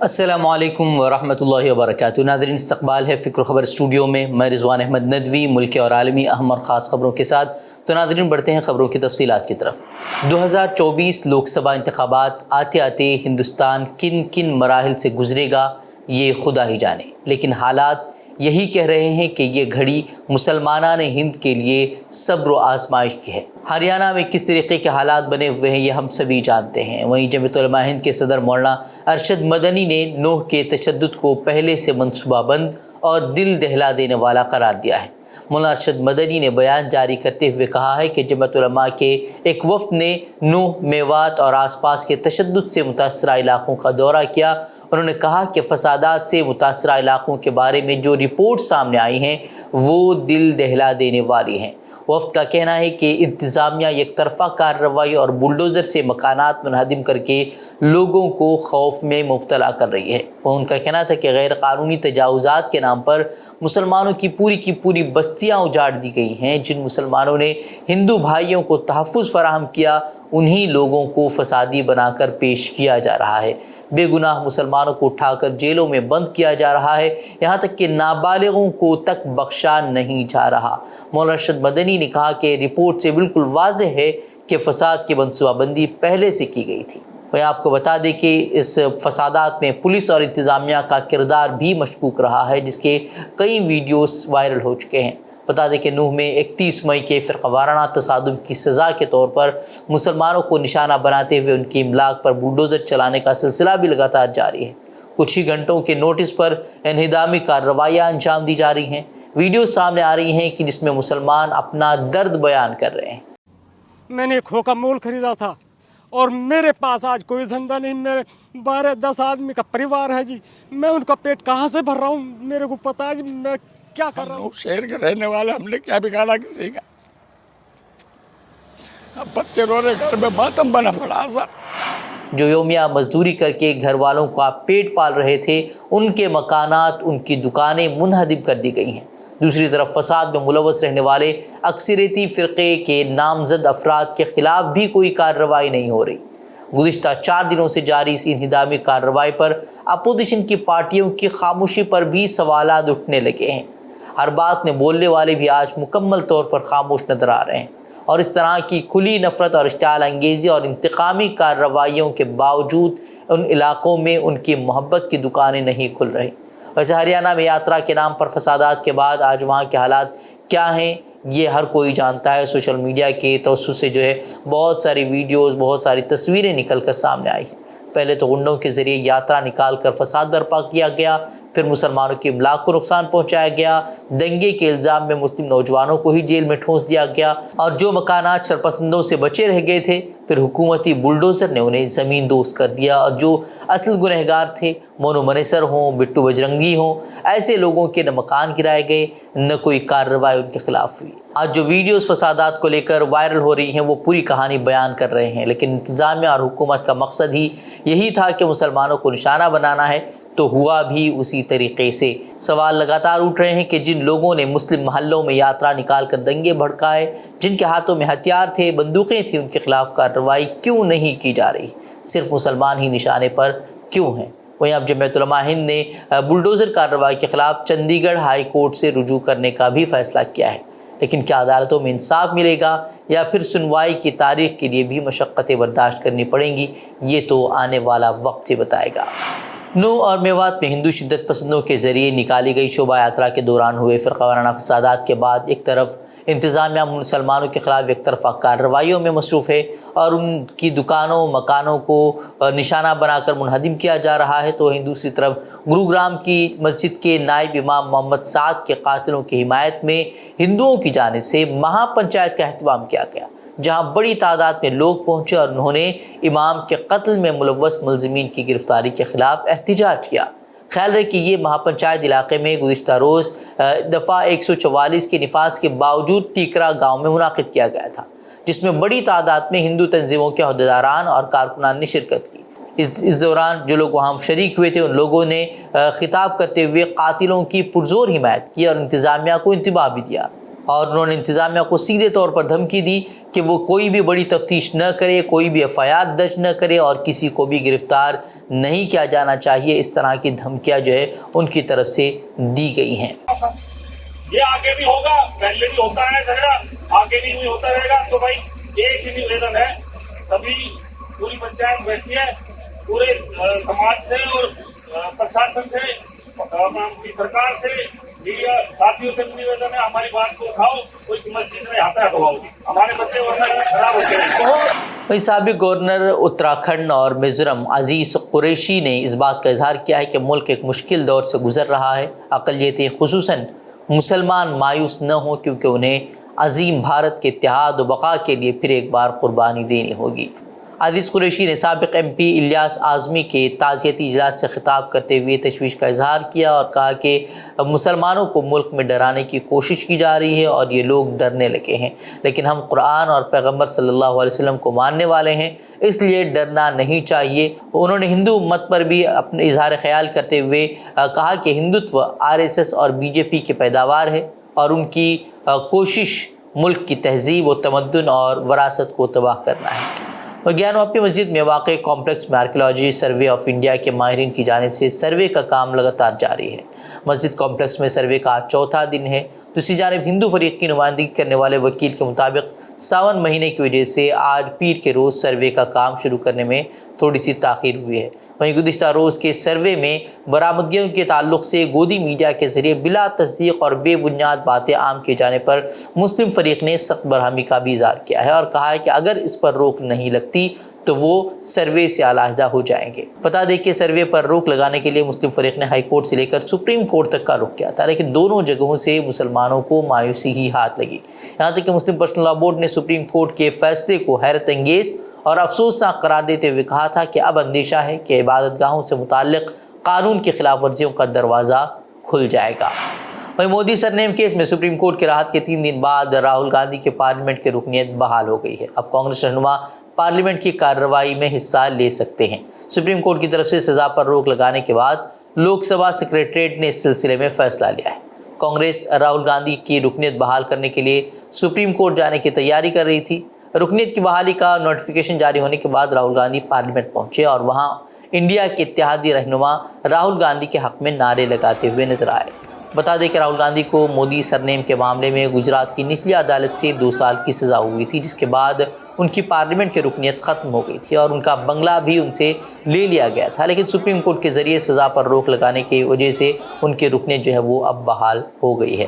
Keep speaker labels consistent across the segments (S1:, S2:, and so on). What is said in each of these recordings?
S1: السلام علیکم ورحمۃ اللہ وبرکاتہ۔ ناظرین، استقبال ہے فکر و خبر اسٹوڈیو میں رضوان احمد ندوی ملکی اور عالمی اہم اور خاص خبروں کے ساتھ۔ تو ناظرین، بڑھتے ہیں خبروں کی تفصیلات کی طرف۔ 2024 لوک سبھا انتخابات آتے آتے ہندوستان کن کن مراحل سے گزرے گا یہ خدا ہی جانے، لیکن حالات یہی کہہ رہے ہیں کہ یہ گھڑی مسلمانان ہند کے لیے صبر و آزمائش کی ہے۔ ہریانہ میں کس طریقے کے حالات بنے ہوئے ہیں یہ ہم سبھی جانتے ہیں۔ وہیں جمعیت علماء ہند کے صدر مولانا ارشد مدنی نے نوح کے تشدد کو پہلے سے منصوبہ بند اور دل دہلا دینے والا قرار دیا ہے۔ مولانا ارشد مدنی نے بیان جاری کرتے ہوئے کہا ہے کہ جمعیت علماء کے ایک وفد نے نوح، میوات اور آس پاس کے تشدد سے متاثرہ علاقوں کا دورہ کیا۔ انہوں نے کہا کہ فسادات سے متاثرہ علاقوں کے بارے میں جو رپورٹ سامنے آئی ہیں وہ دل دہلا دینے والی ہیں۔ وفد کا کہنا ہے کہ انتظامیہ یک طرفہ کارروائی اور بلڈوزر سے مکانات منہدم کر کے لوگوں کو خوف میں مبتلا کر رہی ہے۔ وہ ان کا کہنا تھا کہ غیر قانونی تجاوزات کے نام پر مسلمانوں کی پوری بستیاں اجاڑ دی گئی ہیں۔ جن مسلمانوں نے ہندو بھائیوں کو تحفظ فراہم کیا، انہی لوگوں کو فسادی بنا کر پیش کیا جا رہا ہے۔ بے گناہ مسلمانوں کو اٹھا کر جیلوں میں بند کیا جا رہا ہے، یہاں تک کہ نابالغوں کو تک بخشا نہیں جا رہا۔ مولانا ارشد مدنی نے کہا کہ رپورٹ سے بالکل واضح ہے کہ فساد کی منصوبہ بندی پہلے سے کی گئی تھی۔ میں آپ کو بتا دیں کہ اس فسادات میں پولیس اور انتظامیہ کا کردار بھی مشکوک رہا ہے، جس کے کئی ویڈیوز وائرل ہو چکے ہیں۔ بتا دیں کہ نوح میں 31 مئی کے فرقہ وارانہ تصادم کی سزا کے طور پر مسلمانوں کو نشانہ بناتے ہوئے ان کی املاک پر بلڈوزر چلانے کا سلسلہ بھی لگاتار جاری ہے۔ کچھ ہی گھنٹوں کے نوٹس پر انہدامی کارروائیاں انجام دی جا رہی ہیں۔ ویڈیو سامنے آ رہی ہیں کہ جس میں مسلمان اپنا درد بیان کر رہے ہیں۔
S2: میں نے ایک کھوکا مول خریدا تھا اور میرے پاس آج کوئی دھندا نہیں، میرے 12-10 آدمی کا پریوار ہے جی، میں ان کا پیٹ کہاں سے بھر رہا ہوں میرے کو پتا ہے جی، میں کیا کر رہا ہوں۔
S3: شہر کے رہنے والے، ہم نے کیا بگاڑا کسی کا؟ اب بچے رو رہے، گھر میں ماتم بنا پڑا سب۔
S1: جو یومیہ مزدوری کر کے گھر والوں کا پیٹ پال رہے تھے، ان کے مکانات، ان کی دکانیں منہدم کر دی گئی ہیں۔ دوسری طرف فساد میں ملوث رہنے والے اکثریتی فرقے کے نامزد افراد کے خلاف بھی کوئی کارروائی نہیں ہو رہی۔ گزشتہ 4 دنوں سے جاری اس انہدامی کارروائی پر اپوزیشن کی پارٹیوں کی خاموشی پر بھی سوالات اٹھنے لگے ہیں۔ ہر بات میں بولنے والے بھی آج مکمل طور پر خاموش نظر آ رہے ہیں، اور اس طرح کی کھلی نفرت اور اشتعال انگیزی اور انتقامی کارروائیوں کے باوجود ان علاقوں میں ان کی محبت کی دکانیں نہیں کھل رہی۔ ویسے ہریانہ میں یاترا کے نام پر فسادات کے بعد آج وہاں کے حالات کیا ہیں یہ ہر کوئی جانتا ہے۔ سوشل میڈیا کے توسط سے بہت ساری ویڈیوز، بہت ساری تصویریں نکل کر سامنے آئی ہیں۔ پہلے تو غنڈوں کے ذریعے یاترا نکال کر فساد برپا کیا گیا، پھر مسلمانوں کی املاک کو نقصان پہنچایا گیا، دنگے کے الزام میں مسلم نوجوانوں کو ہی جیل میں ٹھونس دیا گیا، اور جو مکانات شرپسندوں سے بچے رہ گئے تھے پھر حکومتی بلڈوزر نے انہیں زمین دوست کر دیا، اور جو اصل گنہگار تھے، مونو منیسر ہوں، بٹو بجرنگی ہوں، ایسے لوگوں کے نہ مکان گرائے گئے، نہ کوئی کارروائی ان کے خلاف ہوئی۔ آج جو ویڈیوز فسادات کو لے کر وائرل ہو رہی ہیں وہ پوری کہانی بیان کر رہے ہیں، لیکن انتظامیہ اور حکومت کا مقصد ہی یہی تھا کہ مسلمانوں کو نشانہ بنانا ہے، تو ہوا بھی اسی طریقے سے۔ سوال لگاتار اٹھ رہے ہیں کہ جن لوگوں نے مسلم محلوں میں یاترا نکال کر دنگے بھڑکائے، جن کے ہاتھوں میں ہتھیار تھے، بندوقیں تھیں، ان کے خلاف کارروائی کیوں نہیں کی جا رہی؟ صرف مسلمان ہی نشانے پر کیوں ہیں؟ وہیں اب جمعیت علماء ہند نے بلڈوزر کارروائی کے خلاف چندی گڑھ ہائی کورٹ سے رجوع کرنے کا بھی فیصلہ کیا ہے، لیکن کیا عدالتوں میں انصاف ملے گا یا پھر سنوائی کی تاریخ کے لیے بھی مشقتیں برداشت کرنی پڑیں گی؟ یہ تو آنے والا وقت ہی بتائے گا۔ نوح اور میوات میں ہندو شدت پسندوں کے ذریعے نکالی گئی شوبھا یاترا کے دوران ہوئے فرقہ وارانہ فسادات کے بعد ایک طرف انتظامیہ مسلمانوں کے خلاف ایک طرفہ کارروائیوں میں مصروف ہے اور ان کی دکانوں، مکانوں کو نشانہ بنا کر منہدم کیا جا رہا ہے، تو وہیں دوسری طرف گروگرام کی مسجد کے نائب امام محمد سعد کے قاتلوں کی حمایت میں ہندوؤں کی جانب سے مہا پنچایت کا اہتمام کیا گیا، جہاں بڑی تعداد میں لوگ پہنچے اور انہوں نے امام کے قتل میں ملوث ملزمین کی گرفتاری کے خلاف احتجاج کیا۔ خیال رہے کہ یہ مہا پنچایت علاقے میں گزشتہ روز دفعہ 144 کے نفاذ کے باوجود ٹیکرا گاؤں میں منعقد کیا گیا تھا، جس میں بڑی تعداد میں ہندو تنظیموں کے عہدیداران اور کارکنان نے شرکت کی۔ اس دوران جو لوگ وہاں شریک ہوئے تھے ان لوگوں نے خطاب کرتے ہوئے قاتلوں کی پرزور حمایت کی اور انتظامیہ کو انتباہ بھی دیا، اور انہوں نے انتظامیہ کو سیدھے طور پر دھمکی دی کہ وہ کوئی بھی بڑی تفتیش نہ کرے، کوئی بھی FIR درج نہ کرے اور کسی کو بھی گرفتار نہیں کیا جانا چاہیے۔ اس طرح کی دھمکیاں جو ہے ان کی طرف سے دی گئی ہیں۔
S4: یہ آگے بھی ہوگا، پہلے بھی ہوتا ہے جھگڑا، آگے بھی ہوتا رہے گا۔ تو بھائی ایک ہی نویدن ہے، سبھی پوری پنچایت بیٹھی ہے، پورے سماج سے اور پرشاسن سے، سرکار سے، میڈیا ساتھیوں سے نویدن ہے، ہماری بات کو اٹھاؤ، کوئی مسجد میں ہاتھ رکھواؤ، ہمارے بچے ورنہ خراب ہوتے ہیں۔
S1: وہیں سابق گورنر اتراکھنڈ اور میزورم عزیز قریشی نے اس بات کا اظہار کیا ہے کہ ملک ایک مشکل دور سے گزر رہا ہے، اقلیتیں خصوصاً مسلمان مایوس نہ ہوں کیونکہ انہیں عظیم بھارت کے اتحاد و بقا کے لیے پھر ایک بار قربانی دینی ہوگی۔ عزیز قریشی نے سابق MP الیاس اعظمی کے تعزیتی اجلاس سے خطاب کرتے ہوئے تشویش کا اظہار کیا اور کہا کہ مسلمانوں کو ملک میں ڈرانے کی کوشش کی جا رہی ہے اور یہ لوگ ڈرنے لگے ہیں، لیکن ہم قرآن اور پیغمبر صلی اللہ علیہ وسلم کو ماننے والے ہیں، اس لیے ڈرنا نہیں چاہیے۔ انہوں نے ہندو امت پر بھی اپنے اظہار خیال کرتے ہوئے کہا کہ ہندوتو RSS اور BJP کی پیداوار ہے اور ان کی کوشش ملک کی تہذیب و تمدن اور وراثت کو تباہ کرنا ہے۔ گیان واپی مسجد میں واقع کمپلیکس میں آرکیالوجی سروے آف انڈیا کے ماہرین کی جانب سے سروے کا کام لگاتار جاری ہے۔ مسجد کمپلیکس میں سروے کا آج چوتھا دن ہے۔ دوسری جانب ہندو فریق کی نمائندگی کرنے والے وکیل کے مطابق ساون مہینے کی وجہ سے آج پیر کے روز سروے کا کام شروع کرنے میں تھوڑی سی تاخیر ہوئی ہے۔ وہیں گزشتہ روز کے سروے میں برآمدگیوں کے تعلق سے گودی میڈیا کے ذریعے بلا تصدیق اور بے بنیاد باتیں عام کیے جانے پر مسلم فریق نے سخت برہمی کا بھی اظہار کیا ہے اور کہا ہے کہ اگر اس پر روک نہیں لگتی تو وہ سروے سے علیحدہ ہو جائیں گے۔ بتا دیں کہ سروے پر روک لگانے کے لیے مسلم فریق نے ہائی کورٹ سے لے کر سپریم کورٹ تک کا رخ کیا تھا، لیکن دونوں جگہوں سے مسلمانوں کو مایوسی ہی ہاتھ لگی، یہاں تک کہ مسلم پرسنل لاء بورڈ نے سپریم کورٹ کے فیصلے کو حیرت انگیز اور افسوسناک قرار دیتے ہوئے کہا تھا کہ اب اندیشہ ہے کہ عبادت گاہوں سے متعلق قانون کی خلاف ورزیوں کا دروازہ کھل جائے گا۔ وہیں مودی سرنیم کیس میں سپریم کورٹ کی راحت کے 3 دن بعد راہل گاندھی کے پارلیمنٹ کی رکنیت بحال ہو گئی ہے۔ اب کانگریس رہنما پارلیمنٹ کی کارروائی میں حصہ لے سکتے ہیں۔ سپریم کورٹ کی طرف سے سزا پر روک لگانے کے بعد لوک سبھا سیکریٹریٹ نے اس سلسلے میں فیصلہ لیا ہے۔ کانگریس راہل گاندھی کی رکنیت بحال کرنے کے لیے سپریم کورٹ جانے کی تیاری کر رہی تھی۔ رکنیت کی بحالی کا نوٹیفیکیشن جاری ہونے کے بعد راہل گاندھی پارلیمنٹ پہنچے اور وہاں انڈیا کے اتحادی رہنما راہل گاندھی کے حق میں نعرے لگاتے ہوئے نظر آئے۔ بتا دیں کہ راہل گاندھی کو مودی سرنیم کے معاملے میں گجرات کی نچلی عدالت سے 2 سال کی سزا ہوئی تھی، جس کے بعد ان کی پارلیمنٹ کی رکنیت ختم ہو گئی تھی اور ان کا بنگلہ بھی ان سے لے لیا گیا تھا، لیکن سپریم کورٹ کے ذریعے سزا پر روک لگانے کی وجہ سے ان کی رکنیت جو ہے وہ اب بحال ہو گئی ہے۔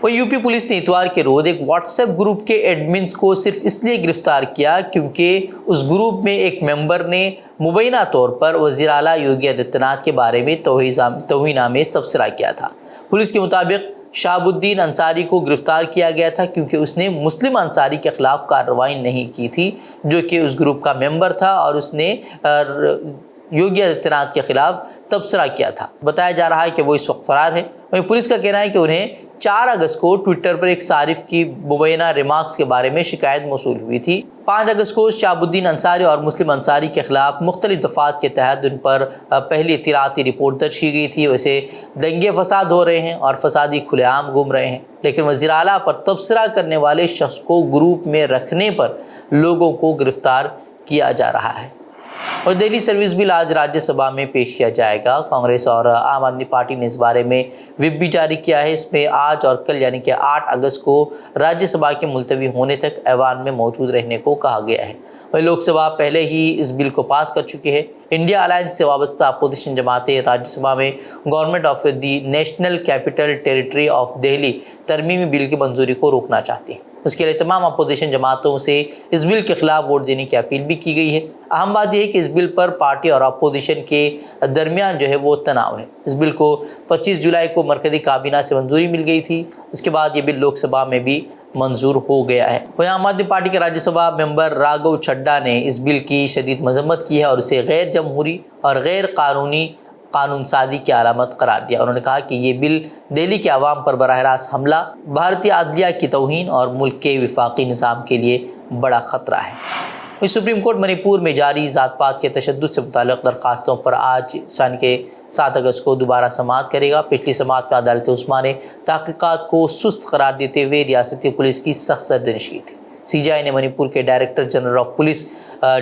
S1: وہ یوپی پولیس نے اتوار کے روز ایک واٹس ایپ گروپ کے ایڈمنز کو صرف اس لیے گرفتار کیا کیونکہ اس گروپ میں ایک ممبر نے مبینہ طور پر وزیر اعلیٰ یوگی آدتیہ ناتھ کے بارے میں توہین آمیز تبصرہ کیا تھا۔ پولیس کے مطابق شہاب الدین انصاری کو گرفتار کیا گیا تھا کیونکہ اس نے مسلم انصاری کے خلاف کارروائی نہیں کی تھی جو کہ اس گروپ کا ممبر تھا اور اس نے یوگی آدتیہ ناتھ کے خلاف تبصرہ کیا تھا۔ بتایا جا رہا ہے کہ وہ اس وقت فرار ہے۔ وہیں پولیس کا کہنا ہے کہ انہیں 4 اگست کو ٹویٹر پر ایک صارف کی مبینہ ریمارکس کے بارے میں شکایت موصول ہوئی تھی۔ 5 اگست کو شہاب الدین انصاری اور مسلم انصاری کے خلاف مختلف دفعات کے تحت ان پر پہلی اطلاعاتی رپورٹ درج کی گئی تھی۔ ویسے دنگے فساد ہو رہے ہیں اور فسادی کھلے عام گھوم رہے ہیں، لیکن وزیر اعلیٰ پر تبصرہ کرنے والے شخص کو گروپ میں رکھنے پر لوگوں کو گرفتار کیا جا رہا ہے۔ اور دہلی سروس بل آج راجیہ سبھا میں پیش کیا جائے گا۔ کانگریس اور عام آدمی پارٹی نے اس بارے میں وپ بھی جاری کیا ہے۔ اس میں آج اور کل یعنی کہ 8 اگست کو راجیہ سبھا کے ملتوی ہونے تک ایوان میں موجود رہنے کو کہا گیا ہے۔ وہیں لوک سبھا پہلے ہی اس بل کو پاس کر چکی ہے۔ انڈیا الائنس سے وابستہ اپوزیشن جماعتیں راجیہ سبھا میں government of the national capital territory of Delhi ترمیمی بل کی منظوری کو روکنا چاہتی ہیں۔ اس کے لیے تمام اپوزیشن جماعتوں سے اس بل کے خلاف ووٹ دینے کی اپیل بھی کی گئی ہے۔ اہم بات یہ ہے کہ اس بل پر پارٹی اور اپوزیشن کے درمیان جو ہے وہ تناؤ ہے۔ اس بل کو 25 جولائی کو مرکزی کابینہ سے منظوری مل گئی تھی، اس کے بعد یہ بل لوک سبھا میں بھی منظور ہو گیا ہے۔ وہیں عام آدمی پارٹی کے راجیہ سبھا ممبر راگھو چڈھا نے اس بل کی شدید مذمت کی ہے اور اسے غیر جمہوری اور غیر قانونی قانون سازی کی علامت قرار دیا۔ انہوں نے کہا کہ یہ بل دہلی کے عوام پر براہ راست حملہ، بھارتی عدلیہ کی توہین اور ملک کے وفاقی نظام کے لیے بڑا خطرہ ہے۔ سپریم کورٹ منی پور میں جاری ذات پات کے تشدد سے متعلق درخواستوں پر آج سن کے 7 اگست کو دوبارہ سماعت کرے گا۔ پچھلی سماعت میں عدالت عظمیٰ نے تحقیقات کو سست قرار دیتے ہوئے ریاستی پولیس کی سخت سرزنش کی تھی۔ سی جے آئی نے منی پور کے director general of police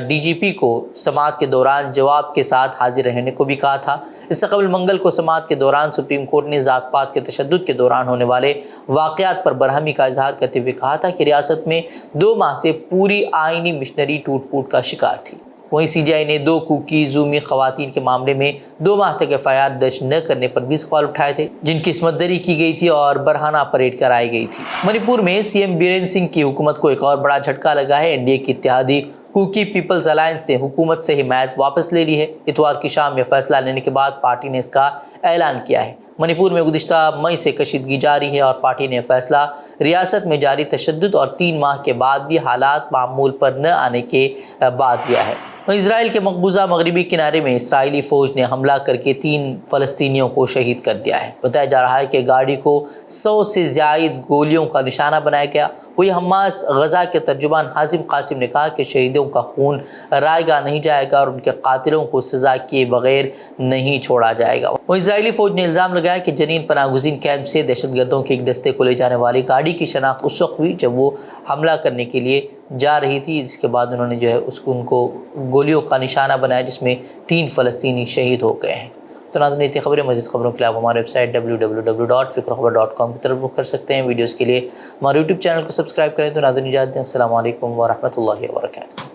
S1: D G P کو سماعت کے دوران جواب کے ساتھ حاضر رہنے کو بھی کہا تھا۔ اس سے قبل منگل کو سماعت کے دوران سپریم کورٹ نے ذات پات کے تشدد کے دوران ہونے والے واقعات پر برہمی کا اظہار کرتے ہوئے کہا تھا کہ ریاست میں 2 ماہ سے پوری آئینی مشنری ٹوٹ پھوٹ کا شکار تھی۔ وہیں سی جے آئی نے 2 کوکی زومی خواتین کے معاملے میں 2 ماہ تک ایف آئی آر درج نہ کرنے پر بھی سوال اٹھائے تھے، جن کی عصمت دری کی گئی تھی اور برہنہ پریڈ کرائی گئی تھی۔ منی پور میں سی ایم بیرین سنگھ کی حکومت کو ایک اور بڑا جھٹکا لگا ہے۔ این ڈی اے کی اتحادی کوکی پیپلز الائنس نے حکومت سے حمایت واپس لے لی ہے۔ اتوار کی شام میں فیصلہ لینے کے بعد پارٹی نے اس کا اعلان کیا ہے۔ منی پور میں گزشتہ مئی سے کشیدگی جاری ہے اور پارٹی نے فیصلہ ریاست میں جاری تشدد اور 3 ماہ کے بعد بھی حالات معمول پر نہ آنے کے بعد لیا ہے۔ اسرائیل کے مقبوضہ مغربی کنارے میں اسرائیلی فوج نے حملہ کر کے 3 فلسطینیوں کو شہید کر دیا ہے۔ بتایا جا رہا ہے کہ گاڑی کو 100 سے زائد گولیوں کا نشانہ بنایا گیا۔ وہی حماس غزہ کے ترجمان حازم قاسم نے کہا کہ شہیدوں کا خون رائے گاہ نہیں جائے گا اور ان کے قاتلوں کو سزا کیے بغیر نہیں چھوڑا جائے گا۔ وہ اسرائیلی فوج نے الزام لگایا کہ جنین پناہ گزین کیمپ سے دہشت گردوں کے ایک دستے کو لے جانے والی گاڑی کی شناخت اس وقت ہوئی جب وہ حملہ کرنے کے لیے جا رہی تھی، جس کے بعد انہوں نے ان کو گولیوں کا نشانہ بنایا، جس میں 3 فلسطینی شہید ہو گئے ہیں۔ تو ناظرین، یہ خبریں مزید خبروں کے لیے آپ ہمارے ویب سائٹ www.fikrkhabar.com کی طرف رخ کر سکتے ہیں۔ ویڈیوز کے لیے ہمارے یوٹیوب چینل کو سبسکرائب کریں۔ تو ناظرین اجازت دیں، السلام علیکم ورحمۃ اللہ وبرکاتہ۔